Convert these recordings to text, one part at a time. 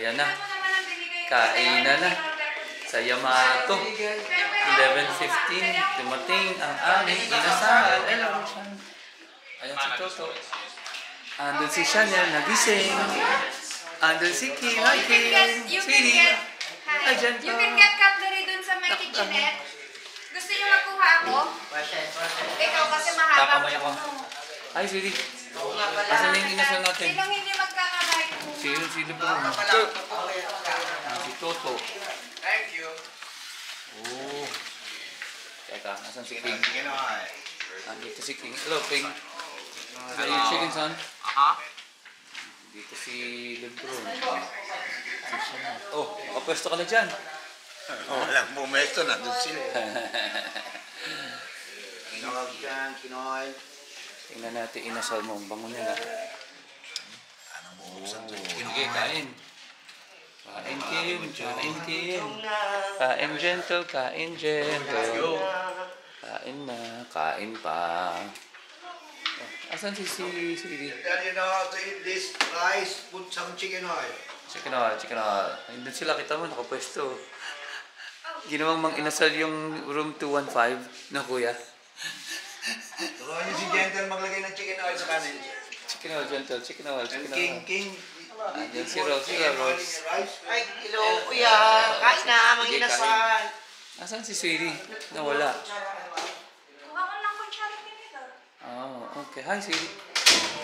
Ayan na. Kainan na. Sa Yamato. 11:15. Dumating ang aming inasal. Hello, Shan. Ayan si Toto. Andun si Chanel, nagising. Andun si Kim. Hi, Kim. Sweetie. Hi, Jen. You can get cutlery dun sa my kitchenette. Gusto niyo magkuha ako? Ikaw kasi mahaba. Kakamay ako. Hi, sweetie. Asan na yung inasal natin? Sinong hindi magkakamay ko? Sino po? Si Toto. Thank you. Oh. Teka, asan si King? Dito si King. Hello, King. Are you chicken, son? Dito si Lebron. Oh, makapwesto ka na dyan. Walang momento na doon sila. Kinoy dyan, Kinoy. Tingnan natin inasal mo. Bango niya na. Anong bubuksan to? Sige, kain. Kain, Kim. Kain, Kim. Kain, gentle. Kain, gentle. Kain na. Kain pa. Oh, asan si Sweetie? Tell you know how to eat this rice, put some chicken oil. Chicken oil. Hindi sila, kita mo, nakapwesto. Ginawang mang inasal yung room 215 na kuya. Turuan niyo si Gentle maglagay ng chicken oil sa kanin. Chicken oil, gentle. Chicken oil. King. Ayan si Rose. Ay, Hello, kuya. Kain na, mga Sige, inasal. Asan si Sweetie? Nawala. Kuha ko lang kutsara nito. Oh, okay. Hi, Sweetie.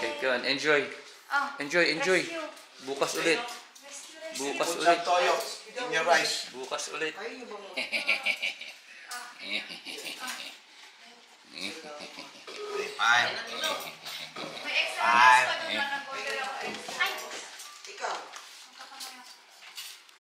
Okay, go on. Enjoy. Oh, Enjoy. rescue. Bukas ulit. Rescue. Bukas put ulit. some toyo in your rice. Bukas ulit. Ay, yung mga... Fine. May extra rice pa doon na nag-order ako. Ay! Ikaw.